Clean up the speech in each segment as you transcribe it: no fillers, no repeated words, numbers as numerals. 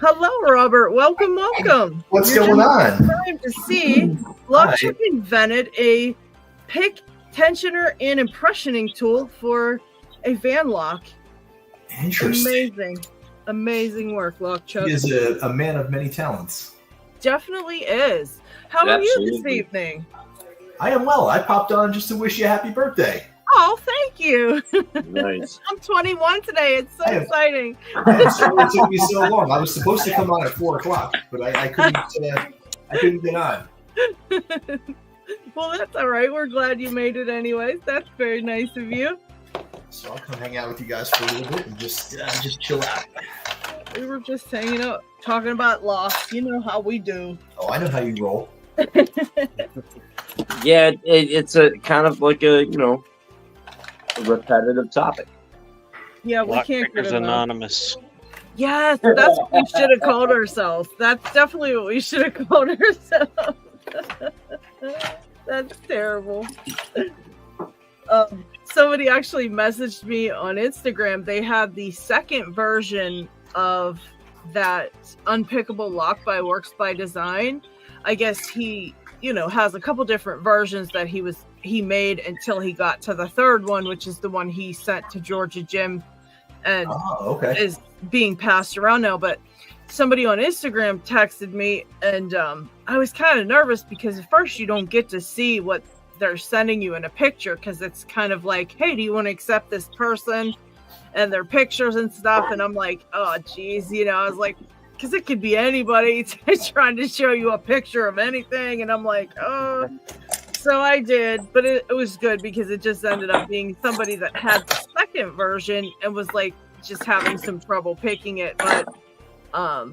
Hello, Robert. Welcome, welcome. What's going on? Time to see. LockPicking invented a pick, tensioner, and impressioning tool for a van lock. Interesting. Amazing work, LockChuck. He is a man of many talents. Definitely is. How are you this evening? I am well. I popped on just to wish you a happy birthday. Oh, thank you. Nice. I'm 21 today. It's so exciting. It took me so long. I was supposed to come on at 4 o'clock, but I couldn't. I couldn't get on. Well, that's all right. We're glad you made it, anyways. That's very nice of you. So I'll come hang out with you guys for a little bit and just chill out. We were just hanging out, talking about loss. You know how we do. Oh, I know how you roll. Yeah, it's a kind of like a a repetitive topic. Yeah, we can't get LockPickers Anonymous. Yes, that's what we should have called ourselves. That's definitely what we should have called ourselves. That's terrible. Somebody actually messaged me on Instagram. They had the second version of that unpickable lock by Works by Design. I guess he, has a couple different versions that he made until he got to the third one, which is the one he sent to Georgia Jim and is being passed around now. But somebody on Instagram texted me, and I was kind of nervous because at first you don't get to see what they're sending you in a picture, because it's kind of like, hey, do you want to accept this person and their pictures and stuff? And I'm like, oh geez, I was like, because it could be anybody trying to show you a picture of anything, and I'm like, oh. So I did, but it was good because it just ended up being somebody that had the second version and was like just having some trouble picking it. But I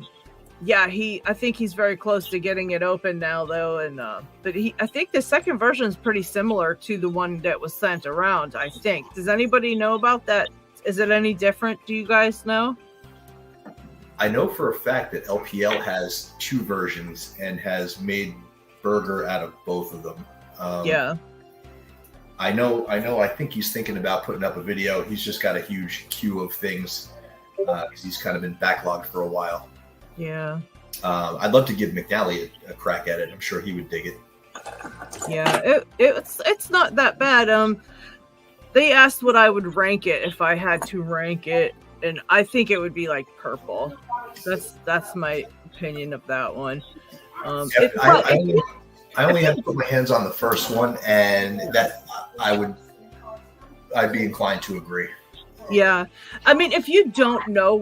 think he's very close to getting it open now, though. And but I think the second version is pretty similar to the one that was sent around, I think. Does anybody know about that? Is it any different? Do you guys know? I know for a fact that LPL has 2 versions and has made burger out of both of them. I know. I think he's thinking about putting up a video. He's just got a huge queue of things because he's kind of been backlogged for a while. Yeah. I'd love to give McNally a crack at it. I'm sure he would dig it. Yeah, it's not that bad. They asked what I would rank it if I had to rank it, and I think it would be like purple. That's my opinion of that one. I only had to put my hands on the first one, and that I'd be inclined to agree. Yeah, I mean, if you don't know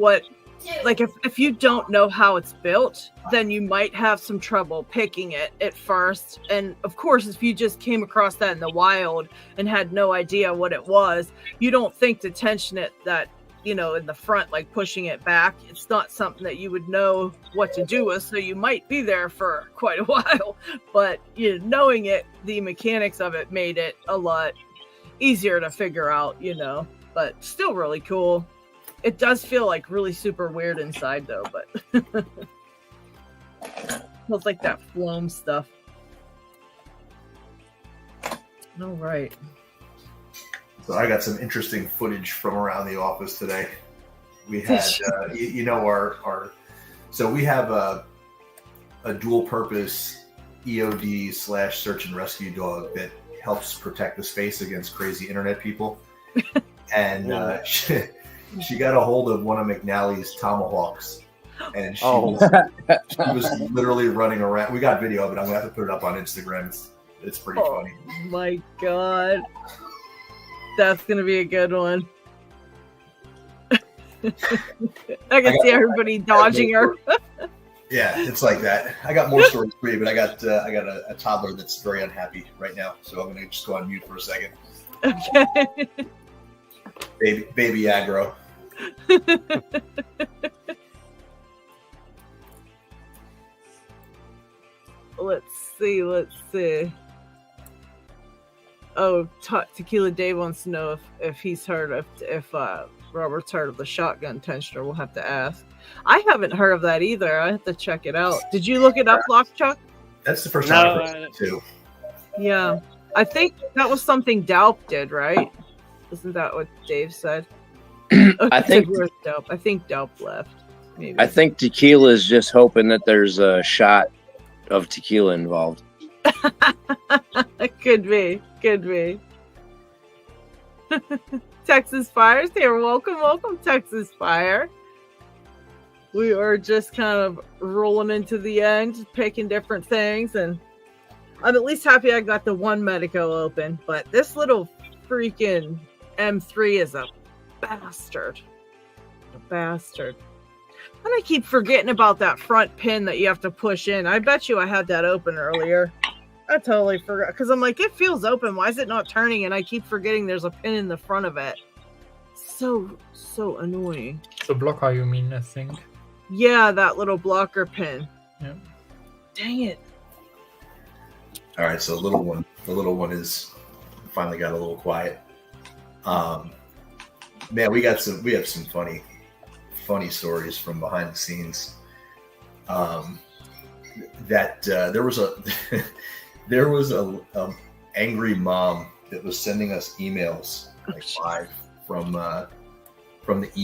if you don't know how it's built, then you might have some trouble picking it at first. And of course, if you just came across that in the wild and had no idea what it was, you don't think to tension it that, in the front, like pushing it back. It's not something that you would know what to do with, so you might be there for quite a while. But knowing it, the mechanics of it made it a lot easier to figure out, but still really cool. It does feel like really super weird inside though, but feels like that phloem stuff. All right. So I got some interesting footage from around the office today. We had, so we have a dual purpose EOD / search and rescue dog that helps protect the space against crazy internet people. And she got a hold of one of McNally's tomahawks, and she was literally running around. We got video of it. I'm gonna have to put it up on Instagram. It's pretty funny. My God. That's going to be a good one. I can see everybody dodging her. Yeah, it's like that. I got more stories for you, but I got a toddler that's very unhappy right now, so I'm going to just go on mute for a second. Okay. Baby aggro. Let's see. Oh, Tequila Dave wants to know if he's heard of if Robert's heard of the shotgun tensioner. We'll have to ask. I haven't heard of that either. I have to check it out. Did you look it up, LockChuck? That's the first time I've heard it too. Yeah, I think that was something DALP did, right? Isn't that what Dave said? I think where's DALP? I think DALP left. Maybe. I think tequila is just hoping that there's a shot of tequila involved. Could be. Texas Fire's here. Welcome, Texas Fire. We are just kind of rolling into the end, picking different things, and I'm at least happy I got the one Medico open, but this little freaking M3 is a bastard. And I keep forgetting about that front pin that you have to push in. I bet you I had that open earlier. I totally forgot, because I'm like, it feels open. Why is it not turning? And I keep forgetting there's a pin in the front of it. So annoying. The blocker, you mean, I think. Yeah, that little blocker pin. Yeah. Dang it. All right, so the little one is finally got a little quiet. Man, we have some funny stories from behind the scenes. There was a angry mom that was sending us emails live from the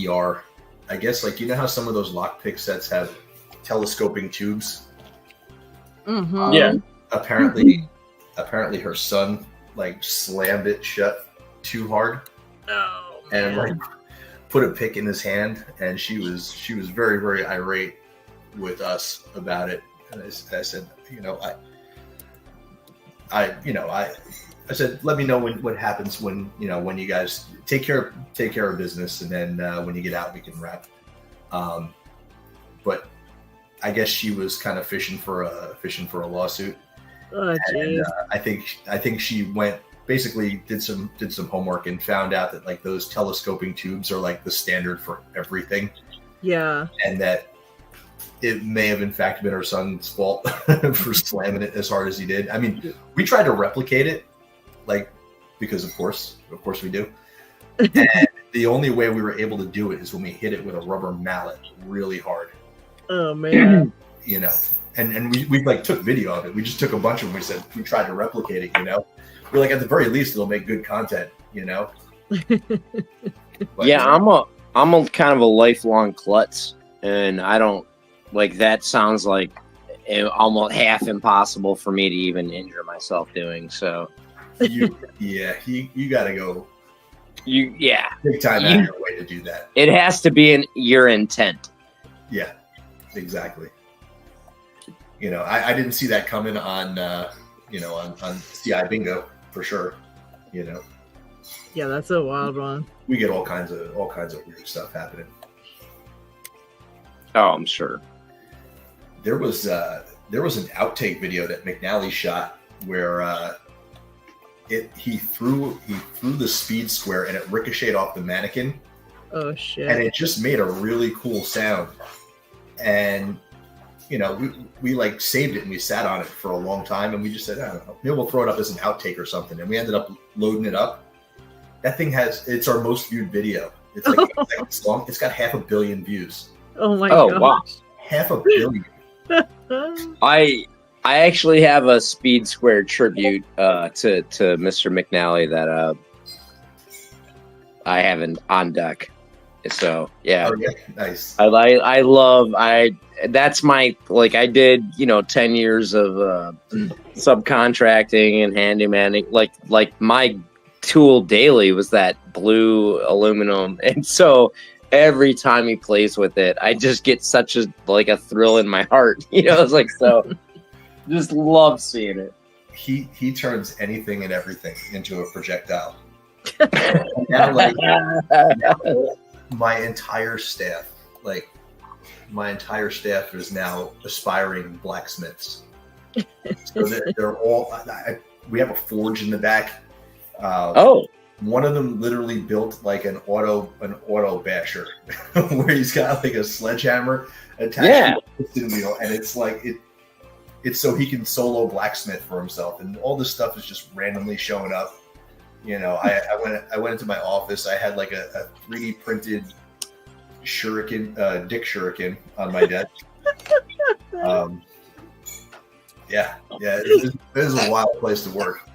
ER. I guess, like, you know how some of those lockpick sets have telescoping tubes? Mm-hmm. Yeah. Apparently her son like slammed it shut too hard. Oh, and man. like put a pick in his hand, and she was very, very irate with us about it. And I said, I said, let me know what happens when you guys take care of business, and then when you get out, we can wrap. But I guess she was kind of fishing for a lawsuit. Oh, And I think she basically did some homework and found out that like those telescoping tubes are like the standard for everything. Yeah. And that it may have in fact been her son's fault for slamming it as hard as he did. I mean, we tried to replicate it, like, because of course we do. And the only way we were able to do it is when we hit it with a rubber mallet really hard. Oh man. And we like took video of it. We just took a bunch of them. We tried to replicate it, We're like, at the very least, it'll make good content, But, Yeah, I'm a kind of a lifelong klutz, and I don't like that. Sounds like almost half impossible for me to even injure myself doing. So, you gotta go. Big time out of your way to do that. It has to be in your intent. Yeah, exactly. I didn't see that coming on CI Bingo for sure. Yeah, that's a wild one. We get all kinds of weird stuff happening. Oh, I'm sure. There was an outtake video that McNally shot where he threw the speed square and it ricocheted off the mannequin. Oh shit. And it just made a really cool sound. And we like saved it and we sat on it for a long time, and we just said, I don't know, maybe we'll throw it up as an outtake or something. And we ended up loading it up. That thing it's our most viewed video. It's like 8 seconds long. It's got 500 million views. Oh my god. Oh wow. 500 million. I actually have a Speed Square tribute to Mr. McNally that I have on deck. So yeah. Oh, yeah. Nice. That's my, like, I did 10 years of subcontracting and handymaning. Like my tool daily was that blue aluminum, and so every time he plays with it, I just get such a thrill in my heart. It's like, so just love seeing it. He turns anything and everything into a projectile. now, my entire staff is now aspiring blacksmiths. So they're all. We have a forge in the back. One of them literally built like an auto basher, where he's got like a sledgehammer attached to a piston wheel, and it's like it's so he can solo blacksmith for himself, and all this stuff is just randomly showing up. I went into my office. I had like a 3D printed shuriken, Dick Shuriken on my desk. It is a wild place to work.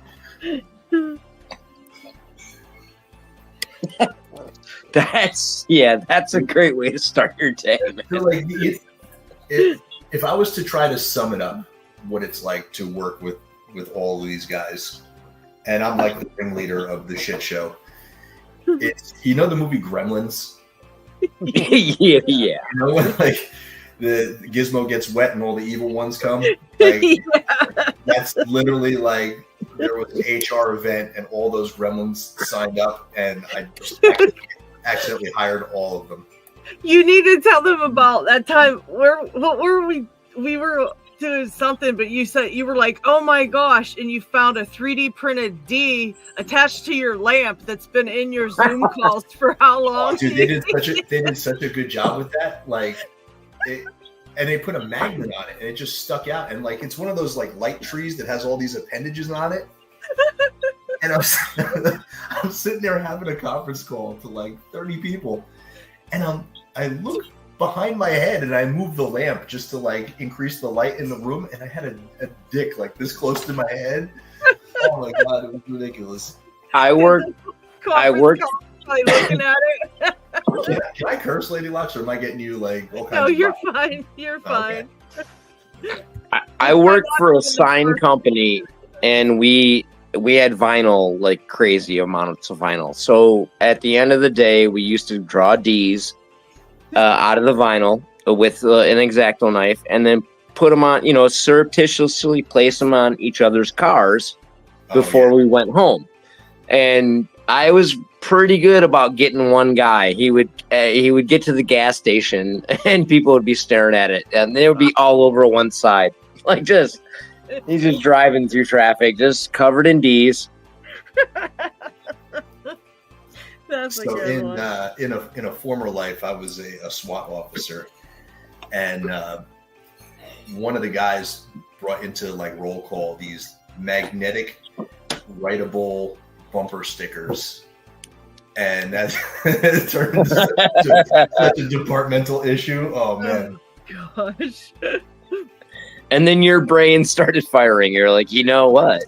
That's a great way to start your day, man. So, like, if I was to try to sum it up, what it's like to work with all of these guys, and I'm like the ringleader of the shit show. It's, you know, the movie Gremlins. Yeah. You know when like the Gizmo gets wet and all the evil ones come. Like, that's literally like there was an HR event and all those Gremlins signed up, and I just accidentally hired all of them. You need to tell them about that time. What were we? We were doing something, but you said you were like, "Oh my gosh!" and you found a 3D printed D attached to your lamp that's been in your Zoom calls for how long? Oh, dude, they did such a good job with that. Like, and they put a magnet on it, and it just stuck out. And like, it's one of those like light trees that has all these appendages on it. And I'm sitting there having a conference call to like 30 people, and I look behind my head and I moved the lamp just to like increase the light in the room, and I had a dick like this close to my head. Oh my god, it was ridiculous. I worked Like looking at it. Can I curse, Lady Locks, or am I getting you like all kinds No, of you're fine. You're fine. Okay. I worked for a sign company, and we had vinyl, like crazy amounts of vinyl. So at the end of the day, we used to draw D's out of the vinyl with an X-Acto knife, and then put them on, surreptitiously place them on each other's cars before we went home. And I was pretty good about getting one guy. He would get to the gas station, and people would be staring at it, and they would be all over one side, like just he's just driving through traffic, just covered in D's. That's so a good one. in a former life, I was a SWAT officer, and one of the guys brought into like roll call these magnetic writable bumper stickers, and that turned into such a departmental issue. Oh man, gosh. And then your brain started firing. You're like, you know what?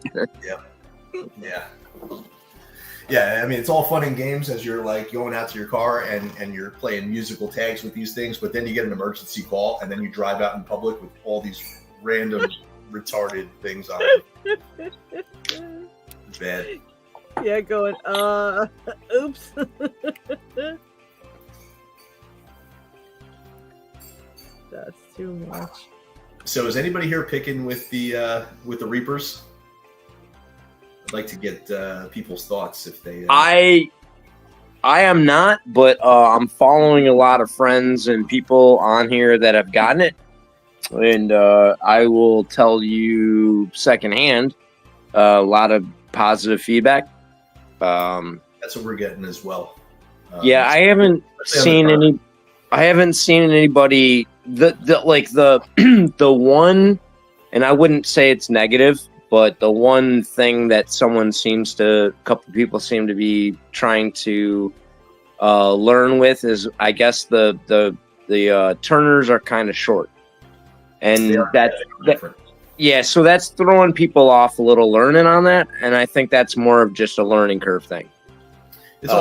Yeah, I mean, it's all fun and games as you're like going out to your car and you're playing musical tags with these things, but then you get an emergency call, and then you drive out in public with all these random retarded things on it. It's bad. Yeah, going, oops. That's too much. So is anybody here picking with the Reapers? I'd like to get people's thoughts if they. I am not, but I'm following a lot of friends and people on here that have gotten it, and I will tell you secondhand a lot of positive feedback. That's what we're getting as well. Yeah, I haven't seen any. I haven't seen anybody the one, and I wouldn't say it's negative, but the one thing that a couple people seem to be trying to learn with is, I guess the turners are kind of short, and so that's throwing people off a little learning on that, and I think that's more of just a learning curve thing. It's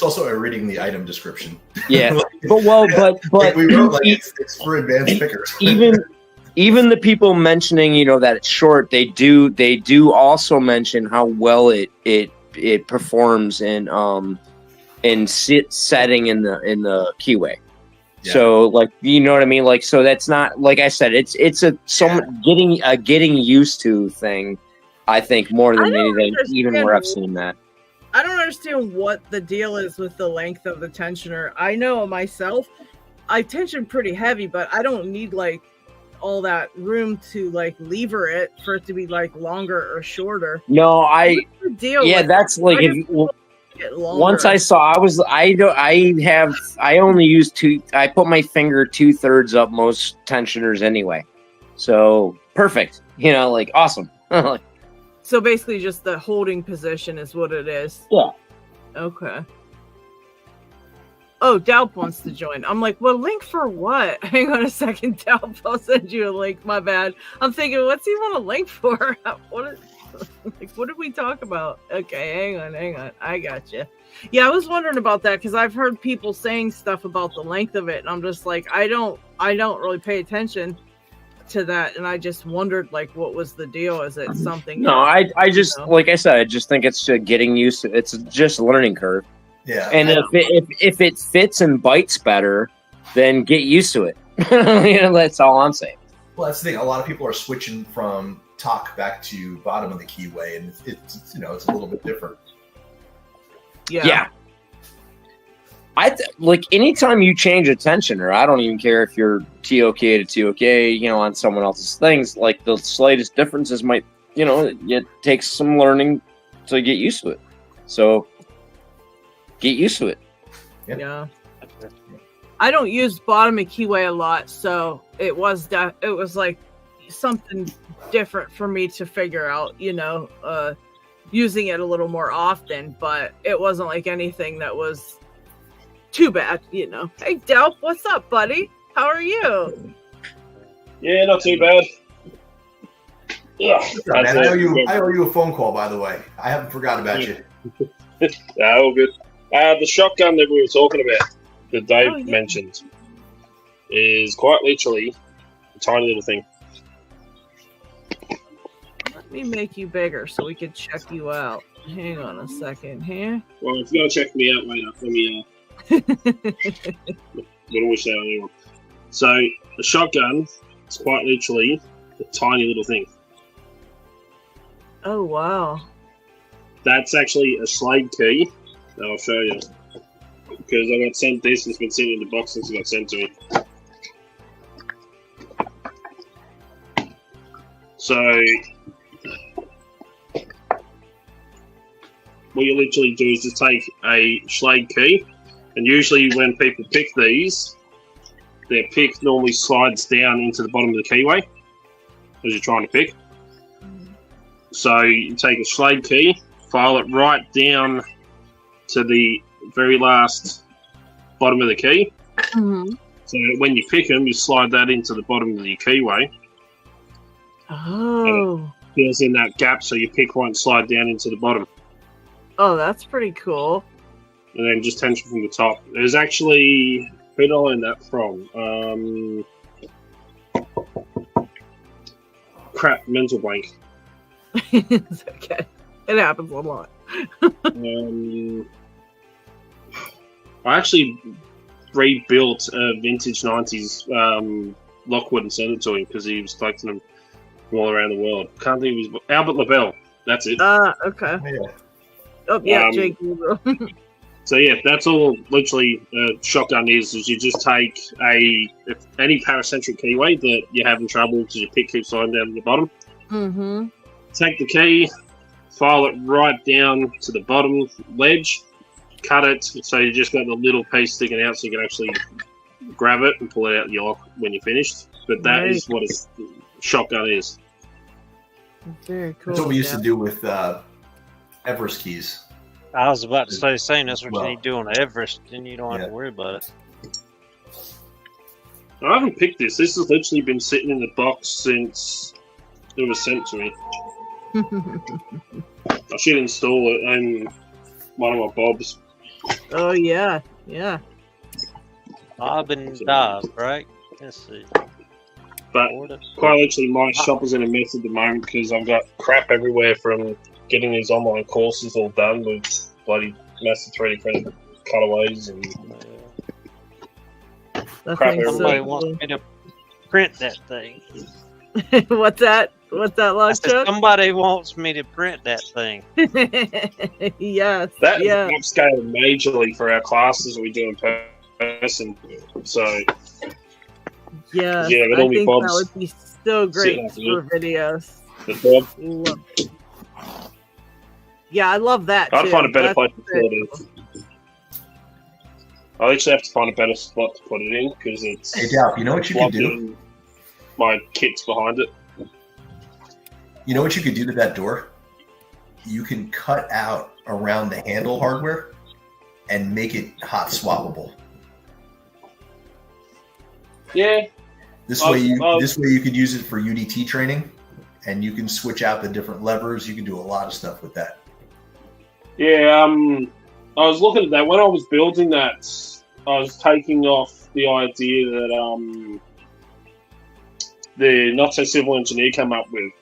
also a reading the item description. Yeah, but we wrote like it's for advanced pickers. even the people mentioning that it's short, they do also mention how well it performs in setting in the keyway. Yeah. So like, you know what I mean? Like, so that's not, like I said, it's getting used to thing. I think more than anything, even where I've seen that. I don't understand what the deal is with the length of the tensioner. I know myself, I tension pretty heavy, but I don't need like all that room to like lever it for it to be like longer or shorter. No, what's the deal? Yeah, that's like once I saw, I only use two. I put my finger 2/3 up most tensioners anyway, so perfect. Like awesome. So basically, just the holding position is what it is. Yeah. Okay. Oh, DALP wants to join. I'm like, well, link for what? Hang on a second, DALP. I'll send you a link. My bad. I'm thinking, what's he want a link for? Like, what did we talk about? Okay, hang on. I got you. Yeah, I was wondering about that because I've heard people saying stuff about the length of it, and I'm just like, I don't really pay attention to that, and I just wondered, like, what was the deal? Is it something? No, I just like I said, I just think it's getting used to. It's just a learning curve. Yeah. And if it fits and bites better, then get used to it. That's all I'm saying. Well, that's the thing. A lot of people are switching from top back to bottom of the keyway, and it's it's a little bit different. Yeah. Like anytime you change a tensioner, I don't even care if you're TOK to TOK, on someone else's things. Like the slightest differences might, it takes some learning to get used to it. So get used to it. Yeah. I don't use bottom of keyway a lot, so it was like something different for me to figure out, using it a little more often, but it wasn't like anything that was too bad, Hey, DALP, what's up, buddy? How are you? Yeah, not too bad. Man, I owe you a phone call, by the way. I haven't forgotten about you. All good. The shotgun that we were talking about, that Dave mentioned, is quite literally a tiny little thing. Let me make you bigger so we can check you out. Hang on a second here. Well, if you're going to check me out later, let me wish that on anyone. So, a shotgun is quite literally a tiny little thing. Oh, wow. That's actually a Slade key that I'll show you. Because I got sent this, and it's been sitting in the box since it got sent to me. So, what you literally do is just take a Slade key, and usually when people pick these, their pick normally slides down into the bottom of the keyway as you're trying to pick. So you take a Slade key, file it right down to the very last bottom of the key. Mm-hmm. So when you pick them, you slide that into the bottom of the keyway. Oh. Fills in that gap so your pick won't slide down into the bottom. Oh, that's pretty cool. And then just tension from the top. There's actually... Who did I learn that from? Crap, mental blank. It's okay. It happens a lot. I actually rebuilt a vintage 90s Lockwood and sent it to him because he was collecting them from all around the world. Can't think of his... Albert LaBelle. That's it. Okay. Yeah. Oh, yeah, Jake. So yeah, that's all literally shotgun is you just take any paracentric keyway that you're having trouble because your pick keeps sliding down to the bottom. Mm-hmm. Take the key, file it right down to the bottom ledge, cut it so you just got the little piece sticking out so you can actually grab it and pull it out of your lock when you're finished. But that is what a shotgun is. Very cool. That's what we used to do with Everest keys. I was about to say the same. That's what you need to do on Everest, then you don't have to worry about it. I haven't picked this. This has literally been sitting in the box since it was sent to me. I should install it in one of my bobs. Oh, yeah. Yeah. Bob and Dive, right? Let's see. But quite literally, my shop is in a mess at the moment because I've got crap everywhere from getting these online courses all done with bloody massive 3D printed cutaways and crap everywhere. Somebody wants me to print that thing. What's that? What's that, Locksport? Somebody wants me to print that thing. Yes. That is upscaled majorly for our classes we do in person. So yeah, but I all think Bob's that would be so great for videos. Yeah, I love that. I'd too. find a better That's place to put very it cool. I actually have to find a better spot to put it in because it's. Hey, DALP, you know what you can do? in My kit's behind it. You know what you could do to that door? You can cut out around the handle hardware and make it hot swappable. Yeah. This way you could use it for UDT training, and you can switch out the different levers. You can do a lot of stuff with that. Yeah, I was looking at that when I was building that. I was taking off the idea that the not so civil engineer came up with,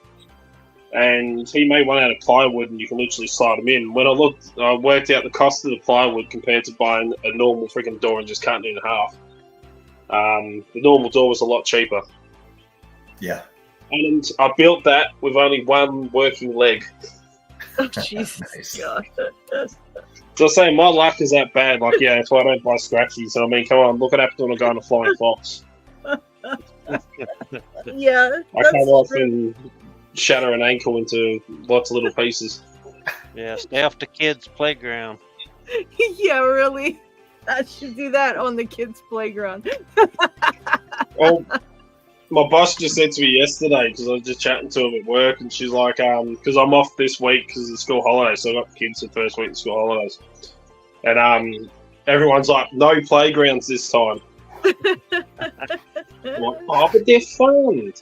and he made one out of plywood, and you can literally slide them in. When I worked out the cost of the plywood compared to buying a normal freaking door and just cutting it in half. The normal door was a lot cheaper. Yeah. And I built that with only one working leg. Oh, Jesus Nice. God. So I'm saying my luck is that bad. Like, yeah, that's why I don't buy scratchies. So I mean, come on, look what happened when I go on a flying fox. Yeah. I come off and shatter an ankle into lots of little pieces. Yeah, stay off the kids' playground. Yeah, really. I should do that on the kids' playground. Well, my boss just said to me yesterday, because I was just chatting to him at work, and she's like, because I'm off this week because of the school holidays, so I got the kids the first week of school holidays. And everyone's like, no playgrounds this time. I'm like, oh, but they're fun.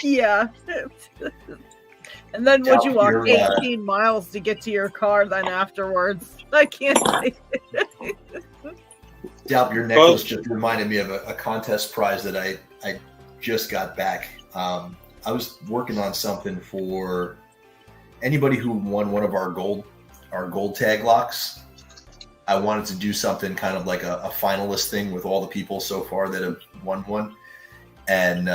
Yeah. And then would you walk You're, 18 miles to get to your car then afterwards? I can't say it. DALP, your necklace just reminded me of a contest prize that I just got back. I was working on something for anybody who won one of our gold tag locks. I wanted to do something kind of like a finalist thing with all the people so far that have won one. And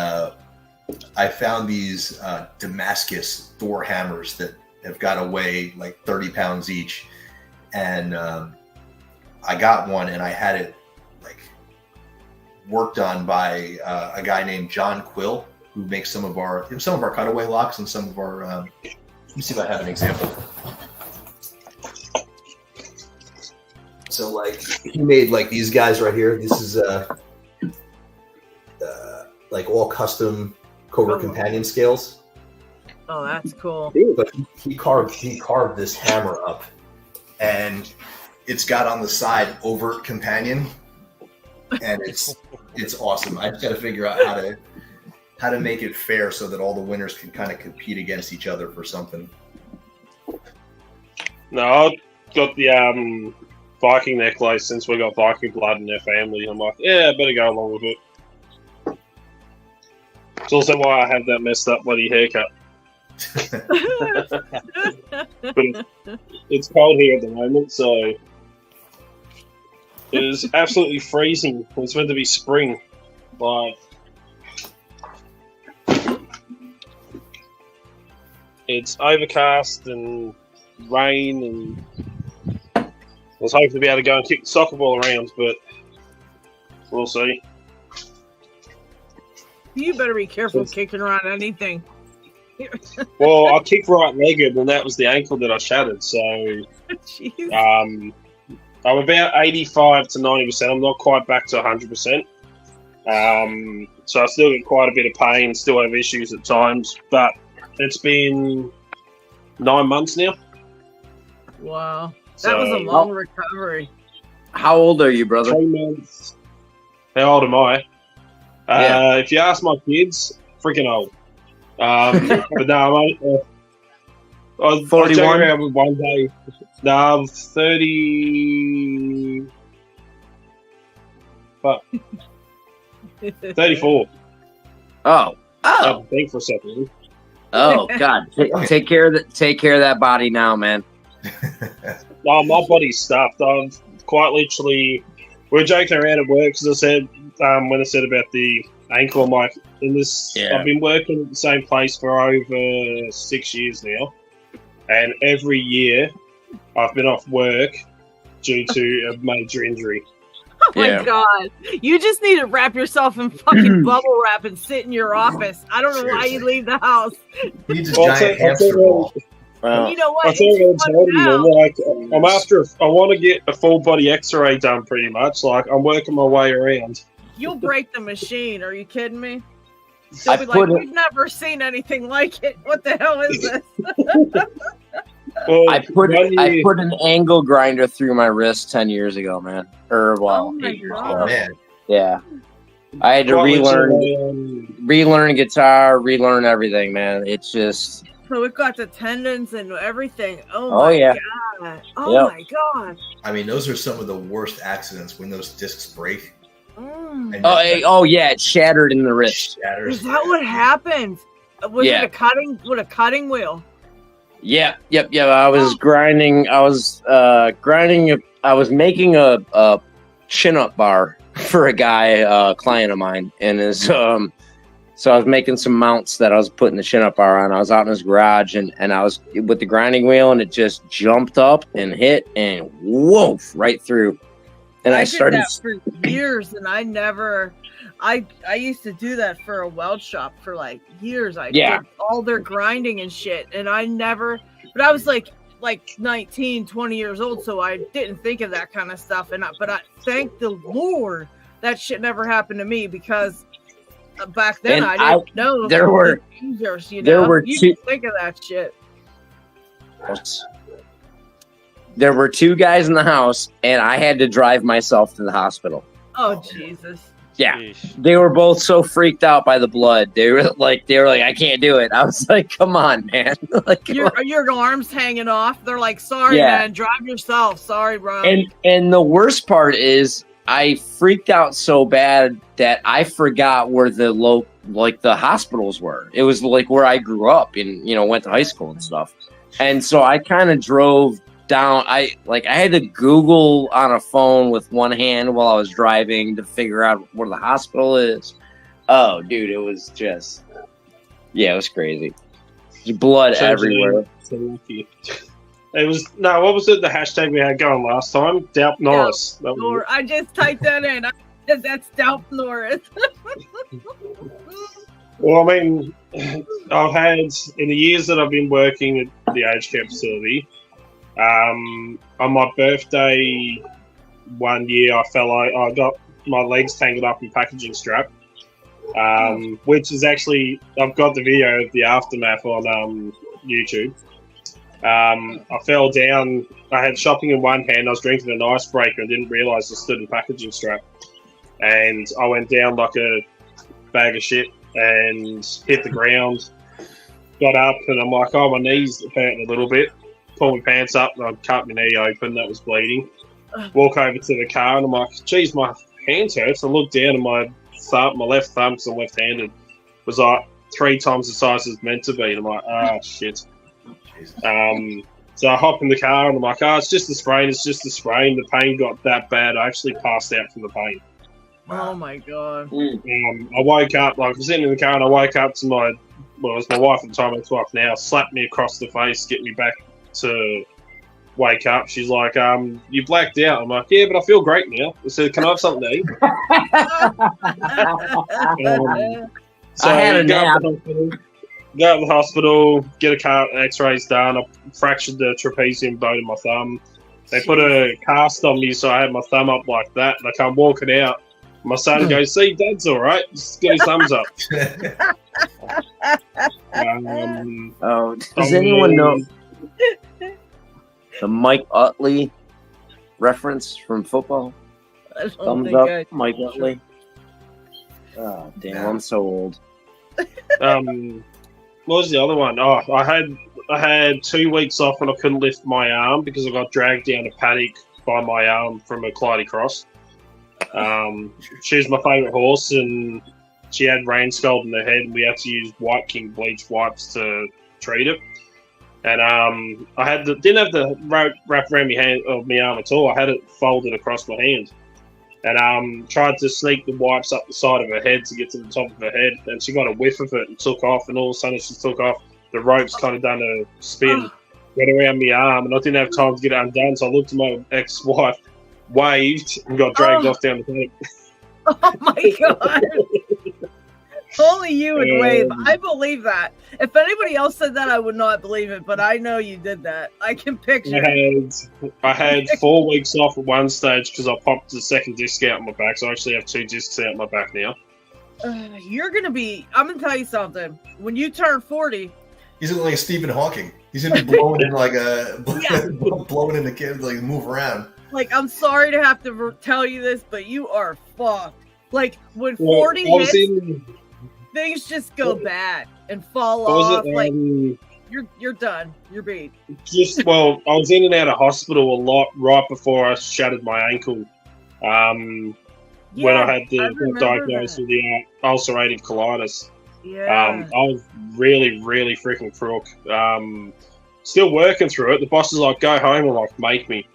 I found these Damascus Thor hammers that have got to weigh like 30 pounds each. And I got one, and I had it like worked on by a guy named John Quill, who makes some of our cutaway locks and some of our. Let me see if I have an example. So like he made like these guys right here. This is like all custom Cobra companion scales. Oh, that's cool. But he carved this hammer up, and it's got on the side overt companion, and it's awesome. I just got to figure out how to make it fair so that all the winners can kind of compete against each other for something. No, I got the Viking necklace since we got Viking blood in their family. I'm like, yeah, I better go along with it. It's also why I have that messed up bloody haircut. But it's cold here at the moment, so it is absolutely freezing. It's meant to be spring, but it's overcast and rain, and I was hoping to be able to go and kick the soccer ball around, but we'll see. You better be careful kicking around anything. Well, I kicked right-legged, and that was the ankle that I shattered. So, Jeez. I'm about 85 to 90%. I'm not quite back to 100%. So I still get quite a bit of pain, still have issues at times, but it's been 9 months now. Wow. That was a long recovery. How old are you, brother? 3 months. How old am I? If you ask my kids, freaking old. But no, I was 41 around with one day. No, I'm 30. Fuck. 34. Oh. I think for a second. Oh God! Take care of that body now, man. No, my body's stuffed. I'm quite literally. We're joking around at work because I said when I said about the ankle, I'm like, I've been working at the same place for over 6 years now, and every year I've been off work due to a major injury. Oh my God. You just need to wrap yourself in fucking bubble wrap and sit in your office. I don't know why you leave the house. You need a giant hamster ball. You know what? I want to get a full body X-ray done pretty much. Like, I'm working my way around. You'll break the machine. Are you kidding me? They'll be like, we've never seen anything like it. What the hell is this? Well, I put an angle grinder through my wrist 10 years ago, man. Oh my God. Oh man. Yeah. I had to Quite relearn guitar, relearn everything, man. It's just So it got the tendons and everything. Oh Oh, my yeah. god. Oh Yep. my god. I mean, those are some of the worst accidents when those discs break. Mm. oh yeah, it shattered in the wrist. Shatters. Is that what happened? Was Yeah. it a cutting wheel? Yep. I was grinding. I was grinding. I was making a chin-up bar for a guy, client of mine, and his So I was making some mounts that I was putting the chin-up bar on. I was out in his garage, and I was with the grinding wheel, and it just jumped up and hit, and woof, right through. And I started did that for years, and I never. I used to do that for a weld shop for like years. I did all their grinding and shit, and I never. But I was like 19, 20 years old, so I didn't think of that kind of stuff. But I thank the Lord that shit never happened to me, because back then And I didn't know there were dangers, you there know? were You two. didn't think of that shit. There were two guys in the house, and I had to drive myself to the hospital. Oh Jesus! Yeah, Jeez. they were both so freaked out by the blood. They were like, I can't do it. I was like, come on, man. Like, Your arms hanging off. They're like, sorry, Yeah. man, drive yourself. Sorry, bro. and the worst part is, I freaked out so bad that I forgot where the hospitals were. It was like where I grew up and went to high school and stuff. And so I kind of drove down. I had to Google on a phone with one hand while I was driving to figure out where the hospital is. Oh, dude, it was just, it was crazy. There's blood everywhere. So lucky. It was what was it? The hashtag we had going last time? DALP Norris. That was I just typed that in. That's DALP Norris. Well, I mean, I've had, in the years that I've been working at the aged care facility, on my birthday one year, I got my legs tangled up in packaging strap, which is actually, I've got the video of the aftermath on YouTube. I fell down. I had shopping in one hand. I was drinking an icebreaker and didn't realise I stood in packaging strap. And I went down like a bag of shit and hit the ground. Got up and I'm like, oh, my knees are hurting a little bit. Pull my pants up and I cut my knee open. That was bleeding. Walk over to the car and I'm like, geez, my hands hurt. So I look down and my left thumb, because I'm left-handed, was like 3 times the size it's meant to be. And I'm like, ah, shit. So I hop in the car and I'm like, it's just a sprain. It's just a sprain. The pain got that bad. I actually passed out from the pain. Oh my god! I woke up, I was sitting in the car and I woke up to it was my wife at the time, my wife now, slapped me across the face, get me back to wake up. She's like, you blacked out. I'm like, yeah, but I feel great now. I said, can I have something to eat? So I had a nap. Go to the hospital, get a x-rays done. I fractured the trapezium bone in my thumb. They put a cast on me, so I had my thumb up like that, and I come walking out. My son goes, see, Dad's all right. Just get his thumbs up. Does anyone know the Mike Utley reference from football? I don't Thumbs think up, Mike Utley. Oh, damn, I'm so old. What was the other one? Oh, I had 2 weeks off when I couldn't lift my arm because I got dragged down a paddock by my arm from a Clyde Cross. She was my favourite horse, and she had rain scald in her head, and we had to use White King bleach wipes to treat it. And I didn't have the rope wrapped around my arm at all. I had it folded across my hand, and tried to sneak the wipes up the side of her head to get to the top of her head, and she got a whiff of it and took off, and all of a sudden she took off. The rope's kind of done a spin, went around my arm, and I didn't have time to get it undone, so I looked at my ex-wife, waved, and got dragged off down the paddock. Oh my god! Only you would wave. I believe that. If anybody else said that, I would not believe it. But I know you did that. I can picture. I had 4 weeks off at one stage because I popped the second disc out in my back. So I actually have 2 discs out in my back now. You're gonna be. I'm gonna tell you something. When you turn 40, he's looking like Stephen Hawking. He's gonna be blowing in like blowing in the kids, like move around. like, I'm sorry to have to tell you this, but you are fucked. Like when Well, 40 I was hits, in. things just go bad and fall What was off. it? Like you're done. You're beat. I was in and out of hospital a lot right before I shattered my ankle. When I had got diagnosed with the ulcerative colitis. Yeah. I was really, really freaking crook. Still working through it. The boss is like, go home, and like, make me.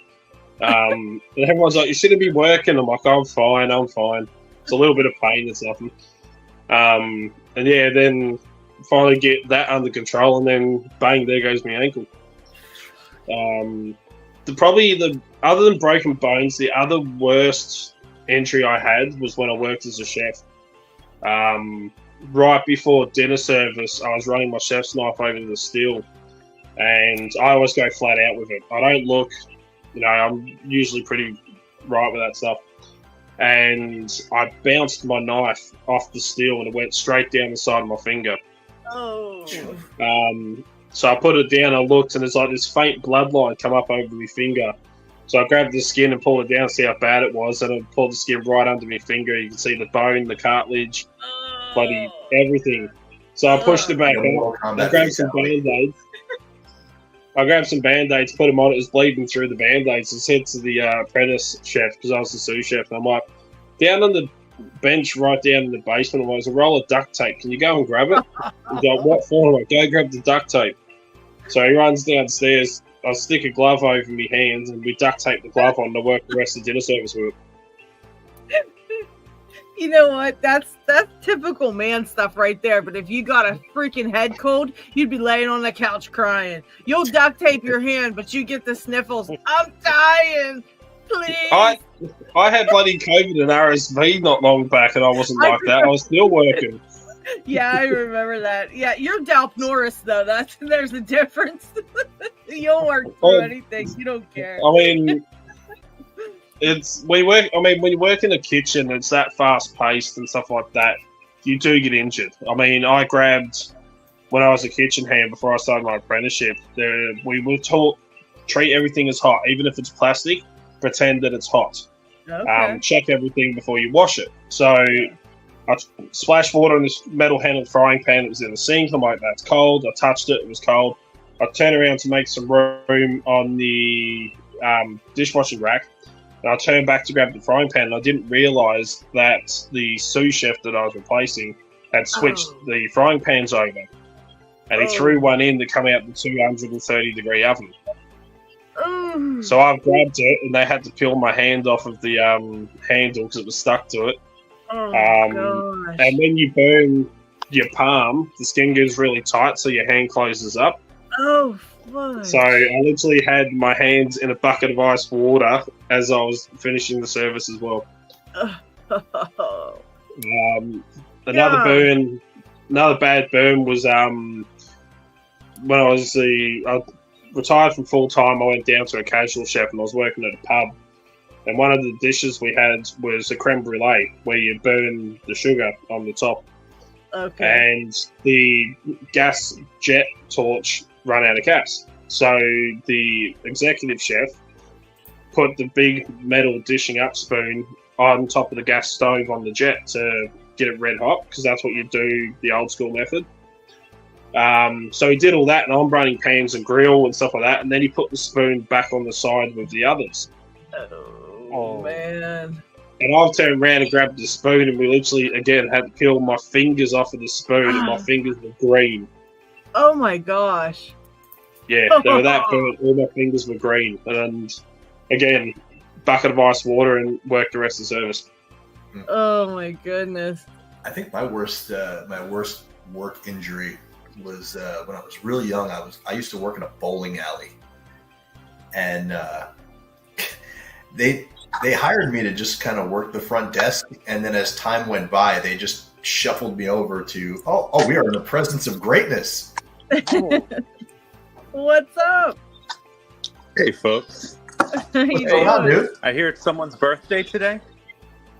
And everyone's like, you shouldn't be working. I'm like, I'm fine. It's a little bit of pain, it's nothing. And yeah, then finally get that under control, and then bang, there goes my ankle. Other than broken bones, the other worst injury I had was when I worked as a chef. Right before dinner service, I was running my chef's knife over the steel, and I always go flat out with it. I don't look, I'm usually pretty right with that stuff. And I bounced my knife off the steel, and it went straight down the side of my finger. Oh. So I put it down, I looked, and there's like this faint bloodline come up over my finger. So I grabbed the skin and pulled it down to see how bad it was, and I pulled the skin right under my finger. You can see the bone, the cartilage, bloody everything. So I pushed it back up. I grabbed some Band-Aids. Put them on. It was bleeding through the Band-Aids. I said to the apprentice chef, because I was the sous chef, and I'm like, down on the bench right down in the basement, there's a roll of duct tape. Can you go and grab it? He's like, what for? I'm like, go grab the duct tape. So he runs downstairs. I stick a glove over my hands, and we duct tape the glove on to work the rest of the dinner service with it. You know what? That's typical man stuff right there. But if you got a freaking head cold, you'd be laying on the couch crying. You'll duct tape your hand, but you get the sniffles. I'm dying. Please. I had bloody COVID and RSV not long back, and I wasn't like that. I was still working. Yeah, I remember that. Yeah, you're DALP Norris though. There's a difference. You'll work through anything. You don't care. I mean, when you work in a kitchen, it's that fast paced and stuff like that. You do get injured. I mean, I grabbed when I was a kitchen hand before I started my apprenticeship. We were taught treat everything as hot, even if it's plastic. Pretend that it's hot. Okay. Check everything before you wash it. So I splashed water in this metal-handled frying pan that was in the sink. I'm like, that's cold. I touched it. It was cold. I turned around to make some room on the dishwashing rack. And I turned back to grab the frying pan, and I didn't realise that the sous chef that I was replacing had switched the frying pans over. And he threw one in to come out the 230-degree oven. So I've grabbed it, and they had to peel my hand off of the handle because it was stuck to it. Gosh. And when you burn your palm, the skin gets really tight, so your hand closes up. Oh, fuck. So I literally had my hands in a bucket of ice water as I was finishing the service as well. Another bad burn was when I retired from full time. I went down to a casual chef, and I was working at a pub. And one of the dishes we had was a creme brulee, where you burn the sugar on the top. Okay. And the gas jet torch ran out of gas. So the executive chef put the big metal dishing up spoon on top of the gas stove on the jet to get it red hot, because that's what you do the old school method. So he did all that, and I'm running pans and grill and stuff like that, and then he put the spoon back on the side with the others. Oh, man. And I've turned around and grabbed the spoon, and we literally, again, had to peel my fingers off of the spoon, and my fingers were green. Oh, my gosh. Yeah, they were that burnt. All my fingers were green. And, again, bucket of ice water and worked the rest of the service. Oh, my goodness. I think my worst work injury was when I was really young. I used to work in a bowling alley, and they hired me to just kind of work the front desk, and then as time went by, they just shuffled me over to we are in the presence of greatness. What's up? Hey, folks. How you What's going on, doing? dude? I hear it's someone's birthday today.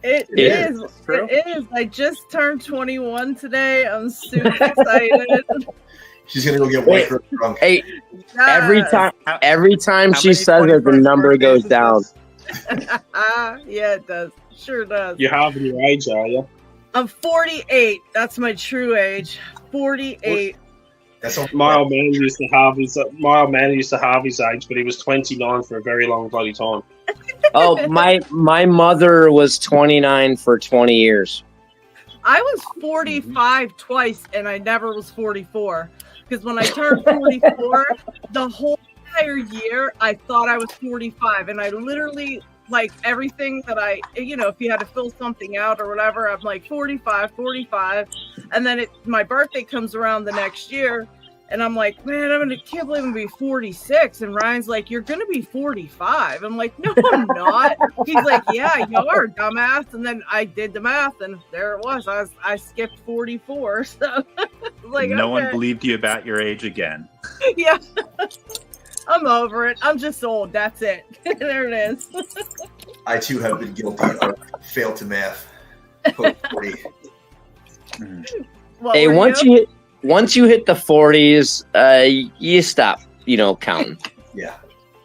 It Yeah. is. True. It is. I just turned 21 today. I'm super excited. She's gonna go get white girl drunk. Hey, Yes. every time How she many says it, the 21st number birthdays goes is down. this? Yeah, it does. Sure does. You're halving your age, are you? I'm 48. That's my true age. 48. My old man used to halve his age, but he was 29 for a very long bloody time. Oh, my mother was 29 for 20 years. I was 45 twice, and I never was 44. Because when I turned 44, the whole entire year, I thought I was 45. And I literally, like, everything that if you had to fill something out or whatever, I'm like 45. And then my birthday comes around the next year, and I'm like, man, can't believe I'm going to be 46. And Ryan's like, you're going to be 45. I'm like, no, I'm not. He's like, yeah, you are, dumbass. And then I did the math, and there it was. I skipped 44. So like, no one believed you about your age again. Yeah. I'm over it. I'm just old. That's it. There it is. I too have been guilty of failed to math. 40. Hey, once you hit the 40s, you stop, counting. Yeah.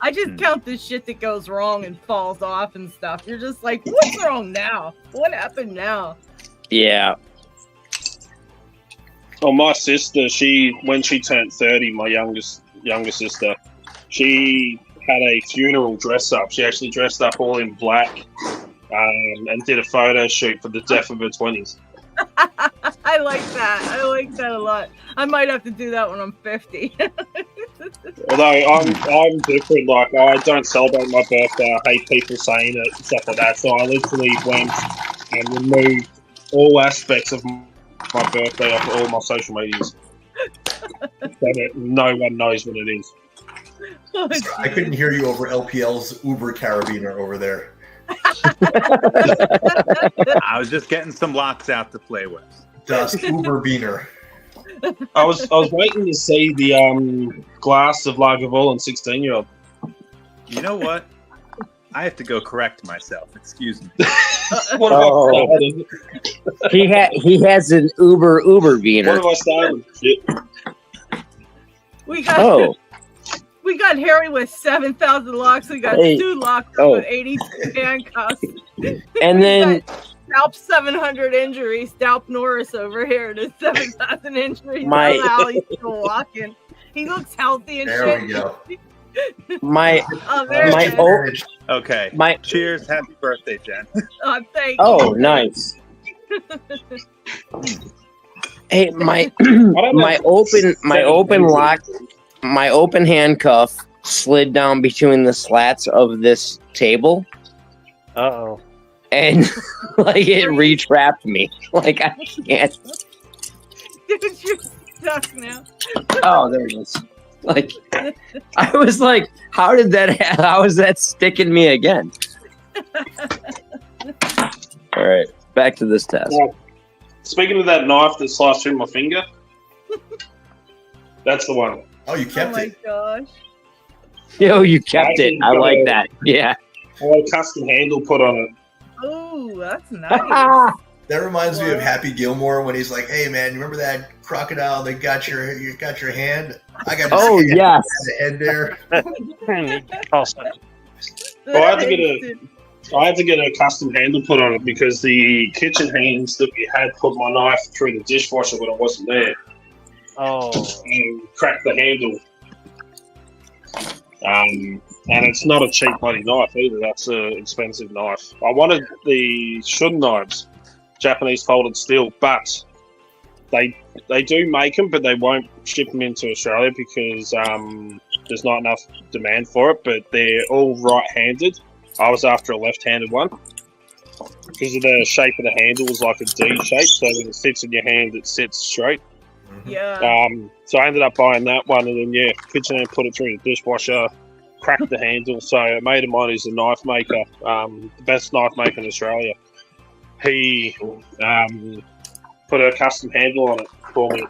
I just count the shit that goes wrong and falls off and stuff. You're just like, what's wrong now? What happened now? Yeah. Well, my sister, when she turned 30, my youngest sister, she had a funeral dress up. She actually dressed up all in black and did a photo shoot for the death of her 20s. I like that. I like that a lot. I might have to do that when I'm 50. Although I'm different. Like, I don't celebrate my birthday. I hate people saying it and stuff like that. So I literally went and removed all aspects of my birthday off all my social medias, so that no one knows what it is. Oh, I couldn't hear you over LPL's Uber carabiner over there. I was just getting some locks out to play with. Dust Uber Beaner. I was waiting to see the glass of Lagavulin 16-year-old. You know what? I have to go correct myself. Excuse me. What have I started? He has an Uber What beaner. have I started? Shit. We got Oh, we got Harry with 7,000 locks. We got Hey. Stu locked up Oh. with 82 handcuffs. and then DALP 700 injuries. DALP Norris over here to 7,000 injuries. My- Somehow he's still walking. He looks healthy and There shit. we go. my Oh, there My it is. old- Okay. my Cheers. Happy birthday, Jen. Oh, thank oh you. nice. Hey, my I don't know. my open handcuff slid down between the slats of this table, Uh-oh. and like it retrapped me. Like I can't. Dude, you're stuck now. Oh, there it is. Like I was like, how is that sticking me again? All right, back to this test. Well, speaking of that knife that sliced through my finger, that's the one. Oh, you Oh kept my it. gosh. Yo, you kept it. I like that. Yeah. I had a custom handle put on it. Oh, that's nice. That reminds me of Happy Gilmore when he's like, "Hey man, you remember that crocodile that got your hand? I got Oh his yes. head there." Well, I had to get a custom handle put on it because the kitchen hands that we had put my knife through the dishwasher when I wasn't there Oh. and cracked the handle. And it's not a cheap bloody knife either. That's an expensive knife. I wanted the Shun knives, Japanese folded steel, but they do make them, but they won't ship them into Australia because there's not enough demand for it. But they're all right-handed. I was after a left-handed one because of the shape of the handle was like a D shape, so when it sits in your hand, it sits straight. Yeah. So I ended up buying that one, and then kitchen hand put it through the dishwasher, cracked the handle. So a mate of mine who's a knife maker, the best knife maker in Australia, he put a custom handle on it for me.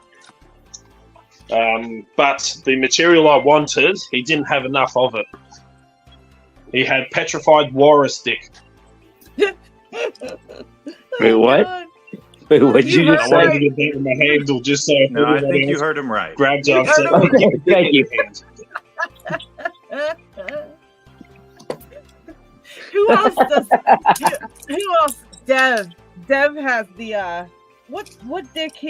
But the material I wanted, he didn't have enough of it. He had petrified walrus stick. Wait, what? God. Wait, what'd you I just wanted say? to get that in my handle just so No, I everybody think you else heard him right. grabs up. So Okay, thank you. Who else does? Who else? Dev. Dev has the what dick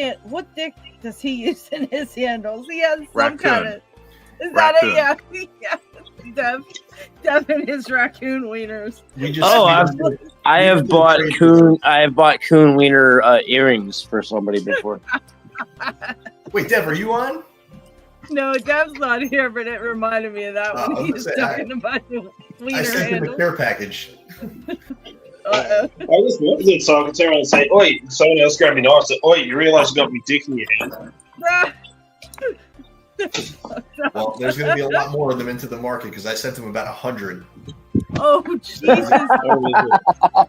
does he use in his handles? He has some kind of. Is that it? Yeah. Dev and his raccoon wieners. I have bought coon wiener earrings for somebody before. Wait, Dev, are you on? No, Dev's not here, but it reminded me of that when he was talking about the wiener I sent him a handles. care package. I just wanted it so I could turn around and say, "Oi!" Someone else grabbed me knife. I said, "Oi! You realise you got me dick in your hand?" Well, there's going to be a lot more of them into the market because I sent them about 100. Oh Jesus!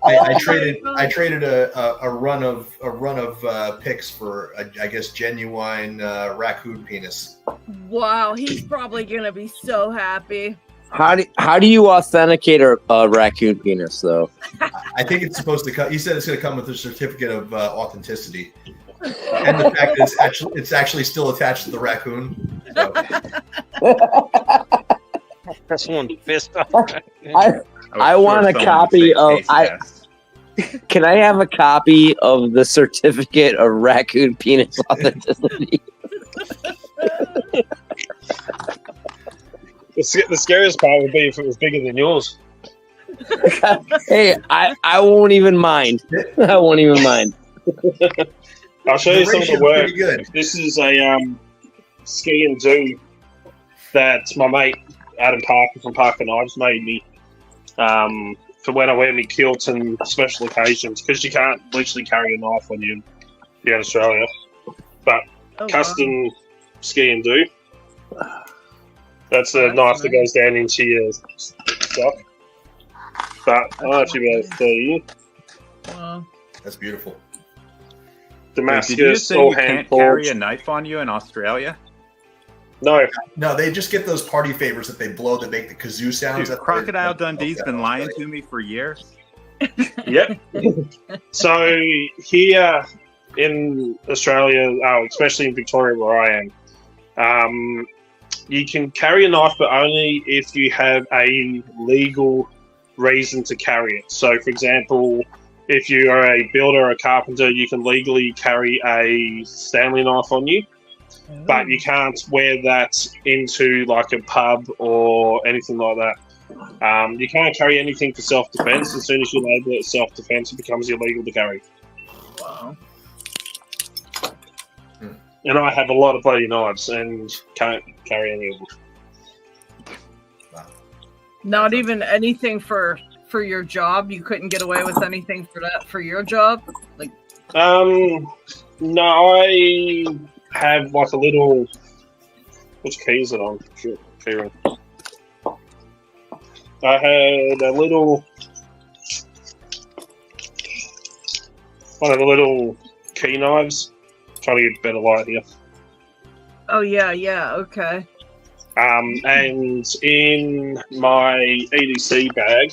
I traded a run of picks for I guess genuine raccoon penis. Wow, he's probably gonna be so happy. How do you authenticate a raccoon penis though? I think it's supposed to come. He said it's going to come with a certificate of authenticity, and the fact that it's actually still attached to the raccoon. So. Someone pissed off. I want a copy of. Can I have a copy of the certificate of raccoon penis authenticity? The scariest part would be if it was bigger than yours. Hey, I won't even mind. I won't even mind. I'll show you some of the work. This is a ski and do that my mate Adam Parker from Parker Knives made me for when I wear my kilt and special occasions, because you can't literally carry a knife when you're in Australia. But custom ski and do. That's a knife that goes down into your stock. But I don't know if you'll be able to see. That's beautiful. Damascus. Did you just say you can't carry a knife on you in Australia? No, they just get those party favors that they blow that make the kazoo sounds. Dude, Crocodile Dundee's been lying to me for years. Yep. So here in Australia, especially in Victoria where I am, you can carry a knife, but only if you have a legal reason to carry it. So, for example, if you are a builder or a carpenter, you can legally carry a Stanley knife on you, but you can't wear that into like a pub or anything like that. You can't carry anything for self-defense. As soon as you label it self-defense, it becomes illegal to carry. Wow. And I have a lot of bloody knives and can't carry any of them. Wow. Not even anything for your job? You couldn't get away with anything for your job? Like no, I have like a little, which key is it on? Sure, keyring. I had a little, one of the little key knives. Trying to get better light here. Oh yeah, okay. And in my EDC bag,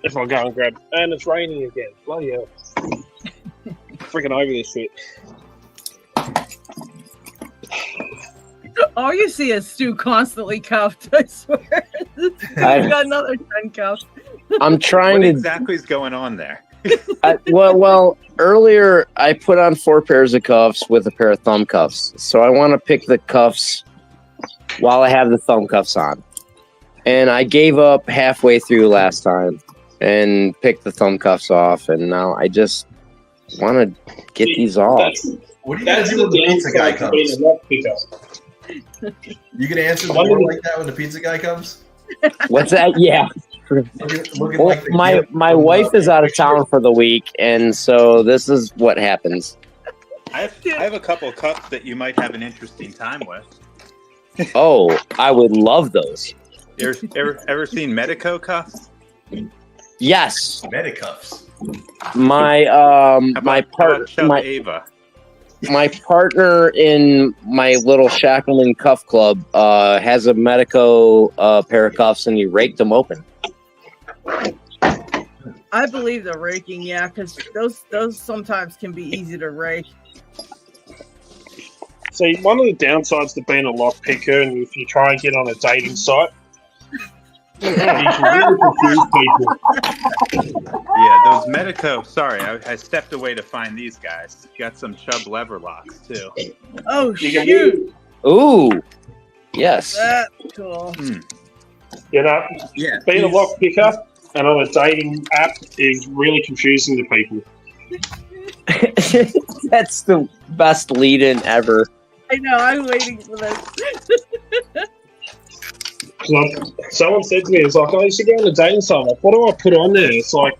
if I go and grab, and it's raining again. Bloody hell! Freaking over this shit. All you see is Stu constantly cuffed. I swear. He's got another 10 cuffs. I'm trying what to. exactly is going on there? Well, earlier I put on 4 pairs of cuffs with a pair of thumb cuffs. So I want to pick the cuffs while I have the thumb cuffs on. And I gave up halfway through last time and picked the thumb cuffs off. And now I just want to get these off. What are you going to do when the pizza guy comes? You going to answer the door like that when the pizza guy comes? What's that? Yeah. Looking Well, like my wife is out of town for the week, and so this is what happens. I have a couple of cups that you might have an interesting time with. Oh, I would love those. Ever seen Medico cuffs? Yes, Medicuffs. my Ava. my partner in my little Shackleton cuff club has a Medico pair of cuffs, and he raked them open. I believe the raking, yeah, because those sometimes can be easy to rake. So one of the downsides to being a lockpicker, and if you try and get on a dating site, you can really confuse people. Yeah, those Medico. Sorry, I stepped away to find these guys. Got some Chubb lever locks too. Oh You can shoot! Ooh, yes. That's cool. You know, Yeah, being a lock picker and on a dating app is really confusing to people. That's the best lead-in ever. I know. I'm waiting for this. Someone said to me, it's like, oh, you should go on a dating site. Like, what do I put on there? It's like,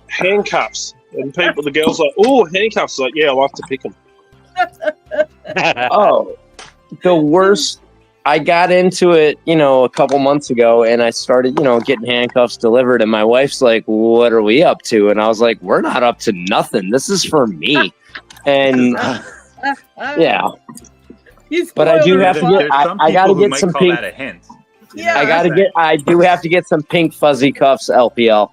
handcuffs. And the girls are like, oh, handcuffs. Like, yeah, I like to pick them. Oh, the worst. I got into it, a couple months ago, and I started, getting handcuffs delivered. And my wife's like, "What are we up to?" And I was like, "We're not up to nothing. This is for me." And yeah, but I do have to get. I got to get some pink. That a hint. Yeah, I do have to get some pink fuzzy cuffs, LPL.